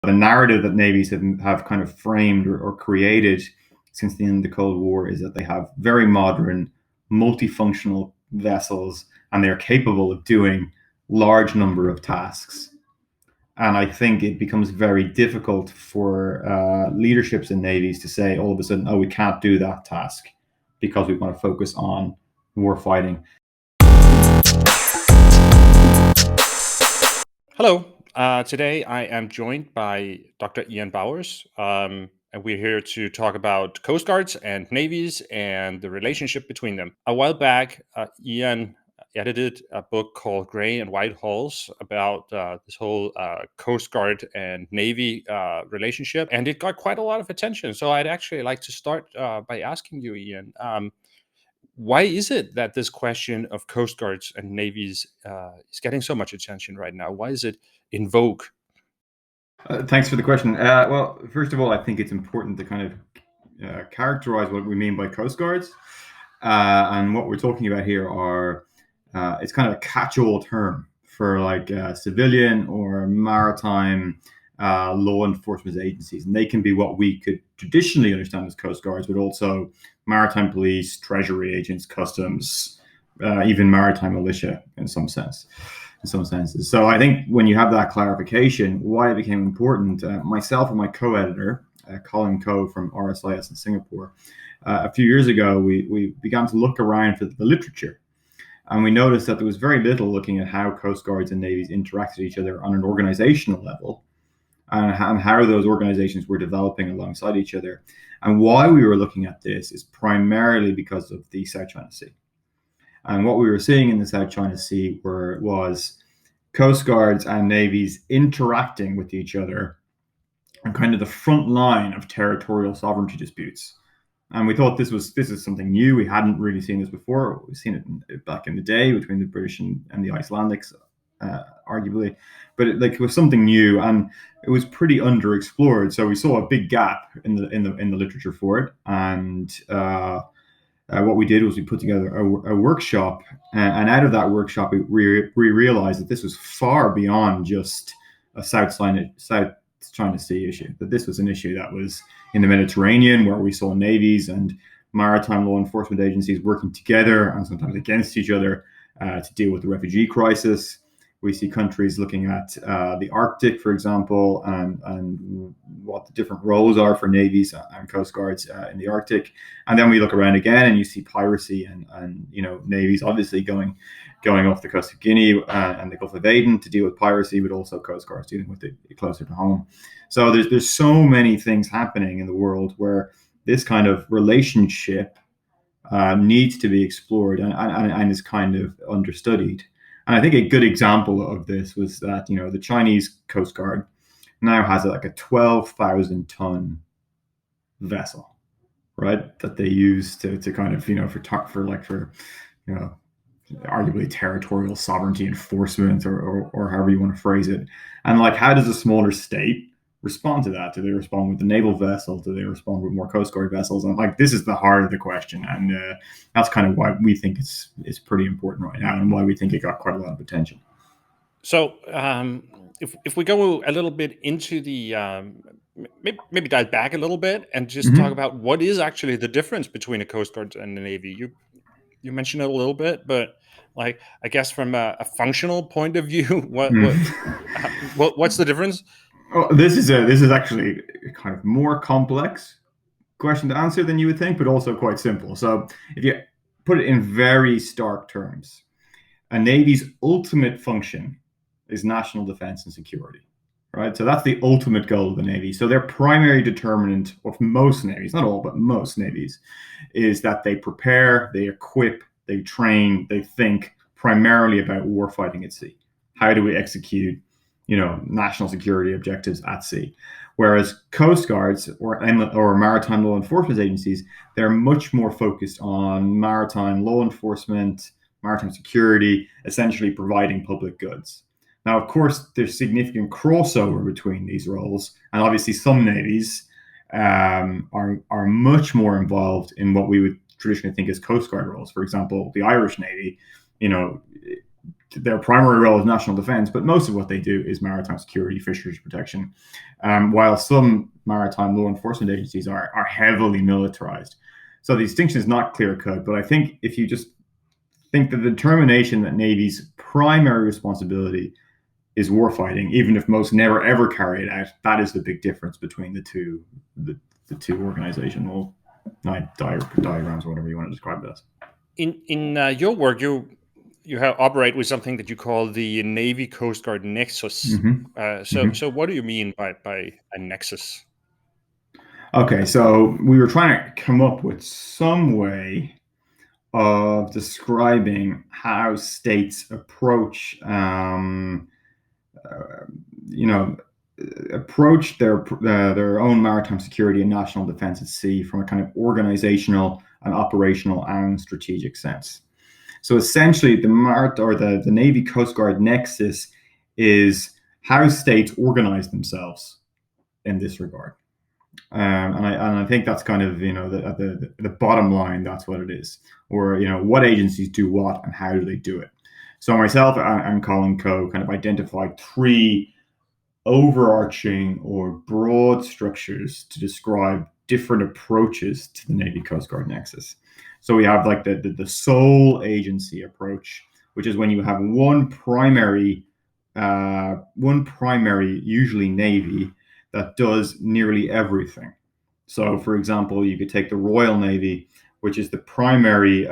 The narrative that navies have kind of framed or created since the end of the Cold War is that they have very modern, multifunctional vessels, and they're capable of doing large number of tasks. And I think it becomes very difficult for leaderships in navies to say all of a sudden, oh, we can't do that task because we want to focus on war fighting. Hello. Today I am joined by Dr. Ian Bowers, and we're here to talk about Coast Guards and navies and the relationship between them. A while back, Ian edited a book called Gray and White Hulls about this whole Coast Guard and Navy relationship, and it got quite a lot of attention. So I'd actually like to start by asking you, Ian. Why is it that this question of coast guards and navies is getting so much attention right now? Why is it in vogue? Thanks for the question. Well, first of all, I think it's important to kind of characterize what we mean by coast guards. And what we're talking about here are it's kind of a catch-all term for like civilian or maritime law enforcement agencies, and they can be what we could traditionally understand as coast guards, but also maritime police, treasury agents, customs, even maritime militia in some sense. In some senses. So I think when you have that clarification, why it became important, myself and my co-editor, Colin Coe from RSIS in Singapore, a few years ago, we began to look around for the literature. And we noticed that there was very little looking at how coast guards and navies interact with each other on an organizational level, and how those organizations were developing alongside each other. And why we were looking at this is primarily because of the South China Sea. And what we were seeing in the South China Sea was coast guards and navies interacting with each other on kind of the front line of territorial sovereignty disputes. And we thought this is something new. We hadn't really seen this before. We've seen it back in the day between the British and the Icelandics, arguably, but it was something new, and it was pretty underexplored. So we saw a big gap in the literature for it, and what we did was we put together a workshop, and out of that workshop, we realized that this was far beyond just a South China Sea issue. That this was an issue that was in the Mediterranean, where we saw navies and maritime law enforcement agencies working together and sometimes against each other to deal with the refugee crisis. We see countries looking at the Arctic, for example, and what the different roles are for navies and coast guards in the Arctic. And then we look around again, and you see piracy and navies obviously going off the coast of Guinea and the Gulf of Aden to deal with piracy, but also coast guards dealing with it closer to home. So there's so many things happening in the world where this kind of relationship needs to be explored and is kind of understudied. And I think a good example of this was that the Chinese Coast Guard now has like a 12,000 ton vessel, right? That they use to kind of for arguably territorial sovereignty enforcement or however you want to phrase it. And like, how does a smaller state respond to that? Do they respond with the naval vessel? Do they respond with more Coast Guard vessels? And like, this is the heart of the question, and that's kind of why we think it's pretty important right now, and why we think it got quite a lot of attention. So, if we go a little bit into the maybe dive back a little bit and just talk Mm-hmm. about what is actually the difference between a Coast Guard and the Navy. You mentioned it a little bit, but like I guess from a functional point of view, what's the difference? Oh, this is actually a kind of more complex question to answer than you would think, but also quite simple. So if you put it in very stark terms, a navy's ultimate function is national defense and security, right? So that's the ultimate goal of the navy. So their primary determinant of most navies, not all, but most navies, is that they prepare, they equip, they train, they think primarily about war fighting at sea. How do we execute national security objectives at sea? Whereas coast guards or maritime law enforcement agencies, they're much more focused on maritime law enforcement, maritime security, essentially providing public goods. Now, of course, there's significant crossover between these roles, and obviously some navies are much more involved in what we would traditionally think as coast guard roles. For example, the Irish Navy, their primary role is national defense, but most of what they do is maritime security, fisheries protection. While some maritime law enforcement agencies are heavily militarized. So the distinction is not clear cut, but I think if you just think the determination that Navy's primary responsibility is warfighting, even if most never ever carry it out, that is the big difference between the two organizational diagrams, whatever you want to describe it as. In your work, you operate with something that you call the Navy Coast Guard nexus. So what do you mean by a nexus? Okay, so we were trying to come up with some way of describing how states approach, approach their own maritime security and national defense at sea from a kind of organizational and operational and strategic sense. So essentially, the Navy Coast Guard nexus is how states organize themselves in this regard. And I think that's kind of the bottom line. That's what it is, or what agencies do what and how do they do it. So myself and Colin Coe kind of identified three overarching or broad structures to describe different approaches to the Navy Coast Guard nexus. So we have like the sole agency approach, which is when you have one primary, usually Navy, that does nearly everything. So, for example, you could take the Royal Navy, which is the primary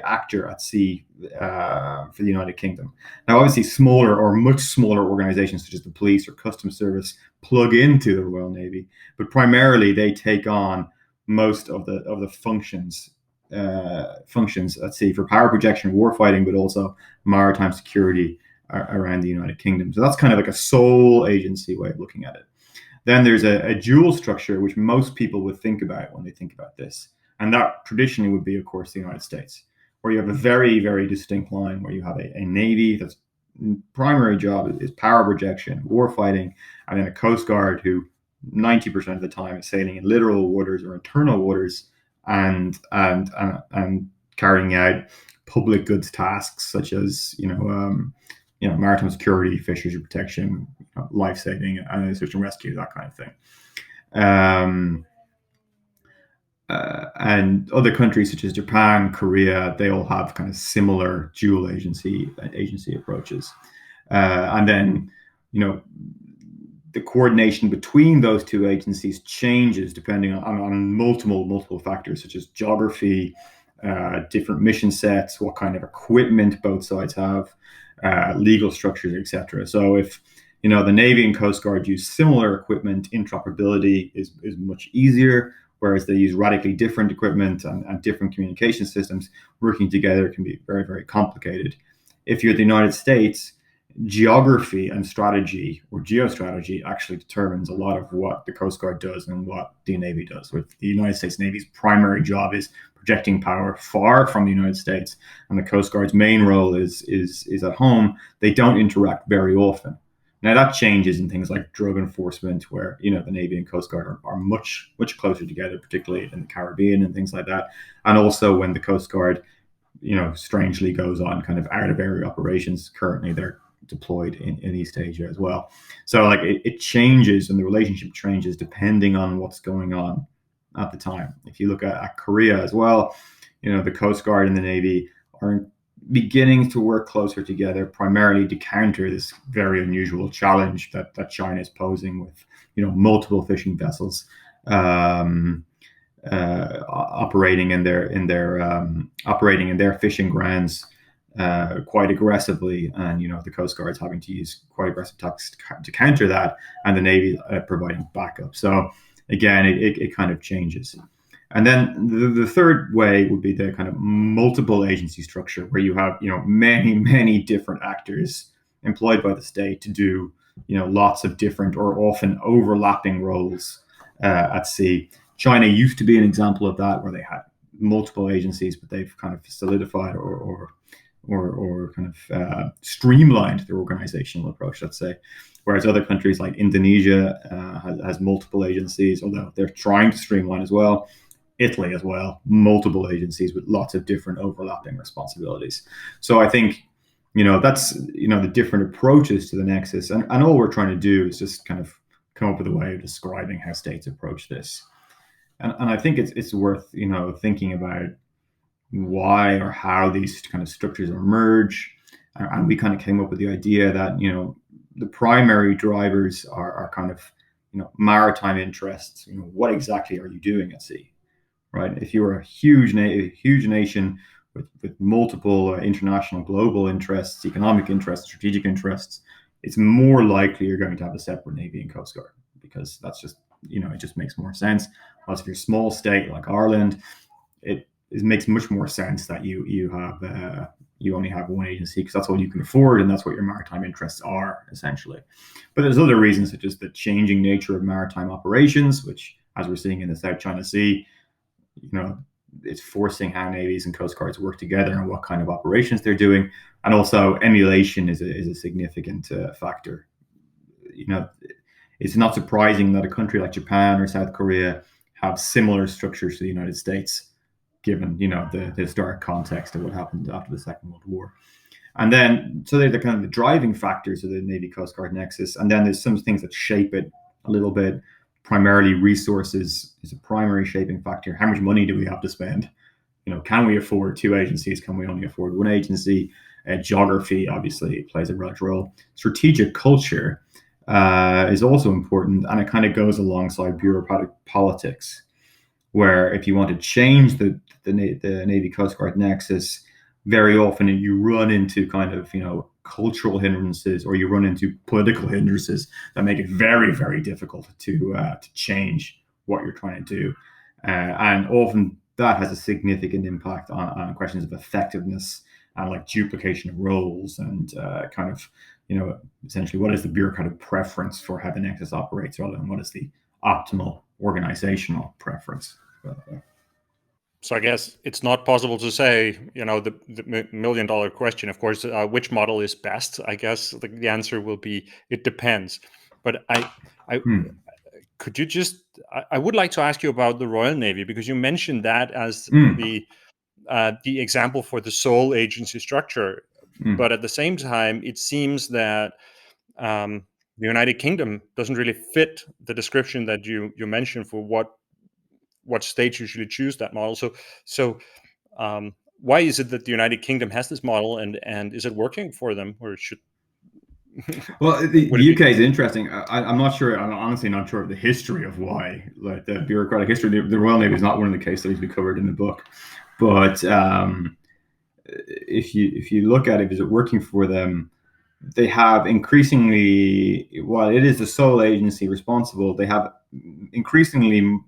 actor at sea for the United Kingdom. Now, obviously, smaller or much smaller organizations such as the police or customs service plug into the Royal Navy, but primarily they take on most of the functions at sea for power projection, warfighting, but also maritime security around the United Kingdom. So that's kind of like a sole agency way of looking at it. Then there's a dual structure, which most people would think about when they think about this. And that traditionally would be, of course, the United States, where you have a very, very distinct line where you have a Navy that's primary job is power projection, warfighting, and then a Coast Guard who 90% of the time is sailing in littoral waters or internal waters and carrying out public goods tasks such as maritime security, fisheries protection, life saving, search and rescue, that kind of thing. And other countries such as Japan, Korea, they all have kind of similar dual agency approaches. And then, the coordination between those two agencies changes depending on multiple factors such as geography, different mission sets, what kind of equipment both sides have, legal structures, etc. So if the Navy and Coast Guard use similar equipment, interoperability is much easier, whereas they use radically different equipment and different communication systems. Working together can be very, very complicated. If you're the United States, geography and strategy or geostrategy actually determines a lot of what the Coast Guard does and what the Navy does. With the United States Navy's primary job is projecting power far from the United States, and the Coast Guard's main role is at home. They don't interact very often. Now that changes in things like drug enforcement, where the Navy and Coast Guard are much closer together, particularly in the Caribbean and things like that, and also when the Coast Guard, strangely goes on kind of out of area operations. Currently, they're deployed in East Asia as well. So like it changes, and the relationship changes depending on what's going on at the time. If you look at Korea as well, the Coast Guard and the Navy are beginning to work closer together, primarily to counter this very unusual challenge that China is posing with multiple fishing vessels operating in their fishing grounds quite aggressively, and the Coast Guard's having to use quite aggressive tactics to counter that, and the Navy providing backup. So again, it kind of changes. And then the third way would be the kind of multiple agency structure, where you have many different actors employed by the state to do lots of different or often overlapping roles at sea. China used to be an example of that, where they had multiple agencies, but they've kind of solidified or kind of streamlined their organizational approach, let's say. Whereas other countries like Indonesia has multiple agencies, although they're trying to streamline as well. Italy as well, multiple agencies with lots of different overlapping responsibilities. So I think That's the different approaches to the nexus, and all we're trying to do is just kind of come up with a way of describing how states approach this. And I think it's worth thinking about why or how these kind of structures emerge. And we kind of came up with the idea that the primary drivers are kind of maritime interests. What exactly are you doing at sea, right? If you're a huge nation with multiple international global interests, economic interests, strategic interests, it's more likely you're going to have a separate Navy and Coast Guard, because that's just it just makes more sense. Whereas if you're a small state like Ireland, it makes much more sense that you only have one agency, because that's all you can afford, and that's what your maritime interests are, essentially. But there's other reasons, such as the changing nature of maritime operations, which, as we're seeing in the South China Sea, it's forcing how navies and coast guards work together and what kind of operations they're doing. And also, emulation is a significant factor. It's not surprising that a country like Japan or South Korea have similar structures to the United States, given the historic context of what happened after the Second World War. And then, so they're the kind of the driving factors of the Navy Coast Guard nexus. And then there's some things that shape it a little bit. Primarily, resources is a primary shaping factor. How much money do we have to spend? Can we afford two agencies? Can we only afford one agency? Geography obviously plays a large role. Strategic culture is also important, and it kind of goes alongside bureaucratic politics, where if you want to change the Navy Coast Guard nexus, very often you run into kind of cultural hindrances, or you run into political hindrances that make it very, very difficult to change what you're trying to do, and often that has a significant impact on questions of effectiveness and like duplication of roles, and kind of essentially what is the bureaucratic preference for how the nexus operates, rather than what is the optimal organizational preference. So I guess it's not possible to say, the million-dollar question, of course, which model is best. I guess the answer will be it depends. But could you just? I would like to ask you about the Royal Navy, because you mentioned that as the example for the sole agency structure. But at the same time, it seems that the United Kingdom doesn't really fit the description that you mentioned for what states usually choose that model. So why is it that the United Kingdom has this model, and is it working for them, or should? Well, the UK is interesting. I'm not sure. I'm honestly not sure of the history of why, like the bureaucratic history. The Royal Navy is not one of the case studies we covered in the book, but if you look at it, is it working for them? They have increasingly, while it is the sole agency responsible, they have increasingly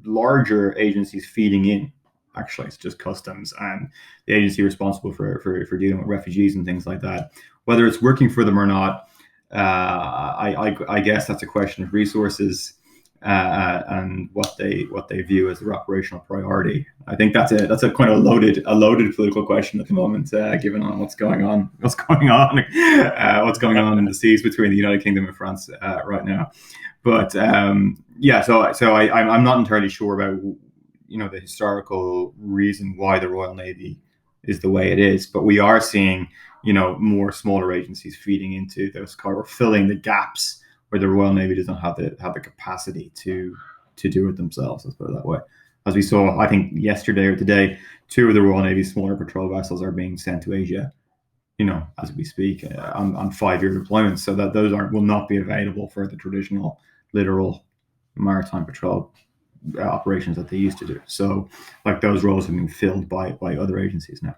larger agencies feeding in. Actually, it's just customs and the agency responsible for dealing with refugees and things like that. Whether it's working for them or not, I guess that's a question of resources and what they view as their operational priority. I think that's a quite a loaded political question at the moment, given on what's going on in the seas between the United Kingdom and France right now. But yeah, so I'm not entirely sure about the historical reason why the Royal Navy is the way it is, but we are seeing more smaller agencies feeding into those or filling the gaps where the Royal Navy doesn't have the capacity to do it themselves. Let's put it that way. As we saw, I think yesterday or today, 2 of the Royal Navy's smaller patrol vessels are being sent to Asia, as we speak, on 5-year deployments, so that those will not be available for the traditional littoral maritime patrol operations that they used to do. So, like, those roles have been filled by other agencies now.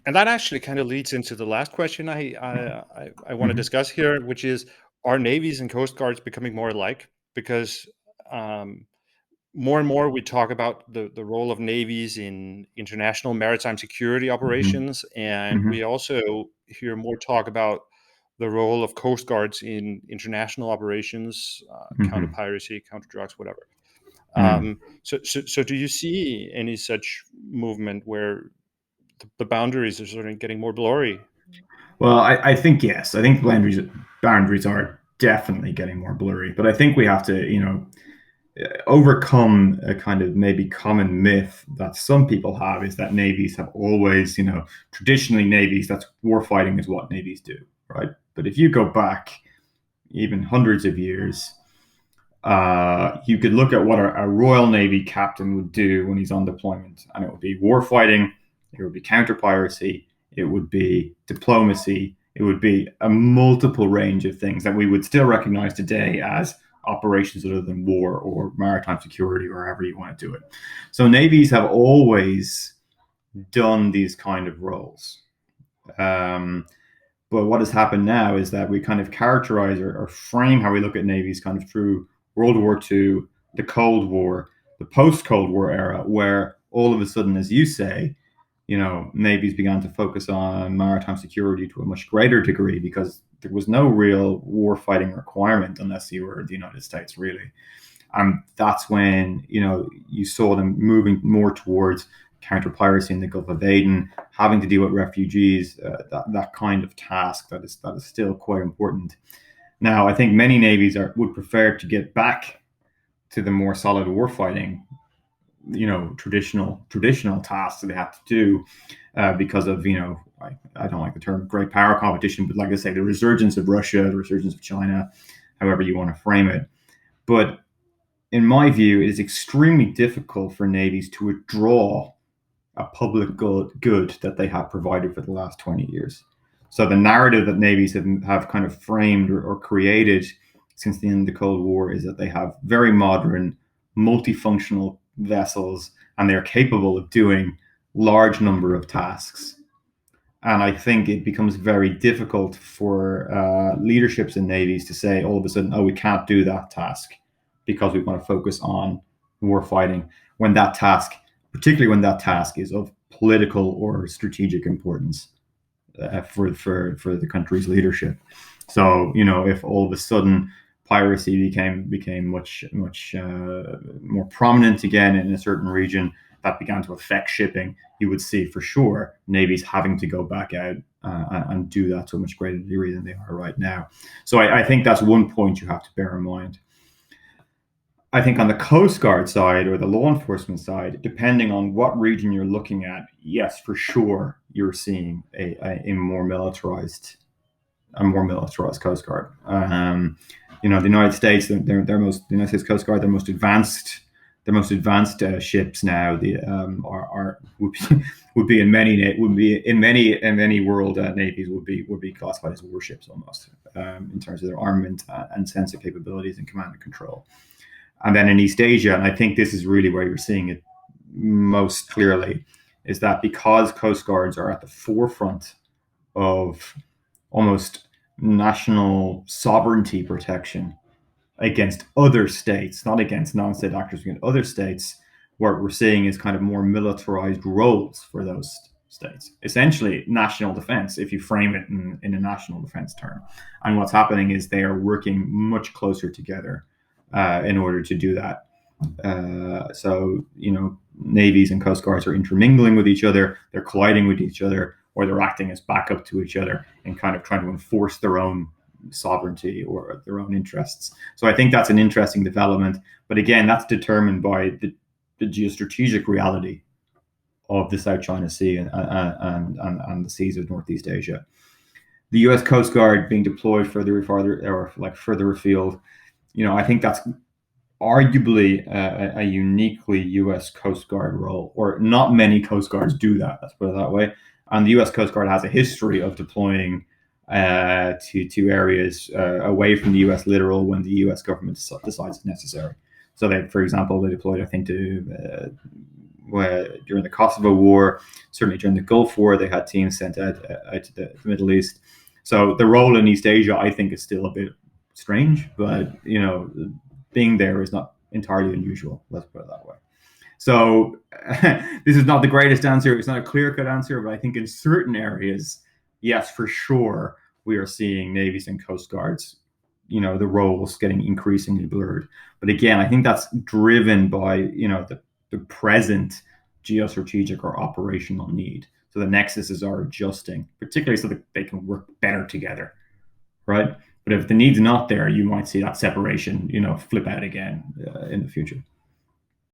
And that actually kind of leads into the last question I want to discuss here, which is, are navies and coast guards becoming more alike? Because more and more we talk about the role of navies in international maritime security operations, and we also hear more talk about the role of coast guards in international operations, counter piracy, counter drugs, whatever. So do you see any such movement where the boundaries are sort of getting more blurry? Well, I think yes. I think boundaries are definitely getting more blurry, but I think we have to, overcome a kind of maybe common myth that some people have, is that navies have always, traditionally navies, that's war fighting is what navies do, right? But if you go back even hundreds of years, you could look at what a Royal Navy captain would do when he's on deployment, and it would be war fighting, it would be counter piracy, it would be diplomacy, it would be a multiple range of things that we would still recognize today as operations other than war or maritime security, or however you want to do it. So navies have always done these kind of roles. But what has happened now is that we kind of characterize or frame how we look at navies kind of through World War II, the Cold War, the post-Cold War era, where all of a sudden, as you say, navies began to focus on maritime security to a much greater degree, because there was no real war fighting requirement unless you were the United States, really. And that's when, you saw them moving more towards counter piracy in the Gulf of Aden, having to deal with refugees, that kind of task that is still quite important. Now, I think many navies would prefer to get back to the more solid warfighting, traditional tasks that they have to do, because of, I don't like the term great power competition, but like I say, the resurgence of Russia, the resurgence of China, however you want to frame it. But in my view, it is extremely difficult for navies to withdraw a public good that they have provided for the last 20 years. So the narrative that navies have kind of framed or created since the end of the Cold War is that they have very modern, multifunctional vessels, and they're capable of doing large number of tasks. And I think it becomes very difficult for leaderships in navies to say all of a sudden, oh, we can't do that task because we want to focus on war fighting, when that task, particularly when that task is of political or strategic importance for the country's leadership. So, if all of a sudden piracy became much more prominent again in a certain region, that began to affect shipping, you would see for sure navies having to go back out and do that to a much greater degree than they are right now. So I think that's one point you have to bear in mind. I think on the Coast Guard side or the law enforcement side, depending on what region you're looking at, yes, for sure, you're seeing a more militarized Coast Guard. The United States, the United States Coast Guard, their most advanced ships now, would be in many world navies would be classified as warships almost, in terms of their armament and sensor capabilities and command and control. And then in East Asia, and I think this is really where you're seeing it most clearly, is that because Coast Guards are at the forefront of almost national sovereignty protection against other states, not against non-state actors, against other states, what we're seeing is kind of more militarized roles for those states. Essentially, national defense, if you frame it in a national defense term. And what's happening is they are working much closer together in order to do that. So, navies and coast guards are intermingling with each other, they're colliding with each other, or they're acting as backup to each other and kind of trying to enforce their own sovereignty or their own interests. So I think that's an interesting development. But again, that's determined by the geostrategic reality of the South China Sea and the seas of Northeast Asia. The U.S. Coast Guard being deployed further afield, I think that's arguably a uniquely U.S. Coast Guard role, or not many Coast Guards do that. Let's put it that way. And the U.S. Coast Guard has a history of deploying to areas away from the U.S. littoral when the U.S. government decides it's necessary. So for example, they deployed, I think, during the Kosovo War, certainly during the Gulf War, they had teams sent out to the Middle East. So the role in East Asia, I think, is still a bit strange, but being there is not entirely unusual. Let's put it that way. So this is not the greatest answer. It's not a clear-cut answer, but I think in certain areas, yes, for sure, we are seeing navies and coast guards, the roles getting increasingly blurred. But again, I think that's driven by, the present geostrategic or operational need. So the nexuses are adjusting, particularly so that they can work better together, right? But if the need's not there, you might see that separation, flip out again in the future.